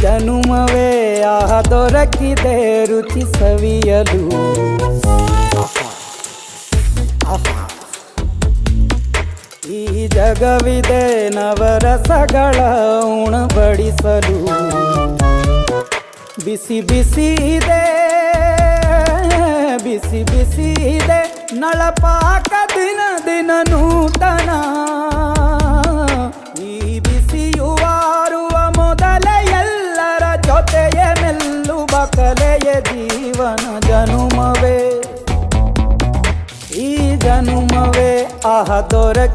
ಜನುಮವೇ ಆಹ ದೊರಕಿದೆ ರುಚಿ ಸವಿಯಲು. ಈ ಜಗವಿದೆ ನವರಸಗಳ ಉಣಬಡಿಸಲು. ಬಿಸಿ ಬಿಸಿ ಇದೆ ಬಿಸಿ ಬಿಸಿ ಇದೆ ನಳಪಾಕ ದಿನ ದಿನ ನೂತನ. ಈ ಬಿಸಿಯುವಾರುವ ಮೊದಲೇ ಎಲ್ಲರ ಜೊತೆಯೇ ಮೆಲ್ಲುವ ಕಲೆಯ ಜೀವನ. ಜನುಮವೇ ಈ ಜನುಮವೇ ಆಹ ದೊರಕಿ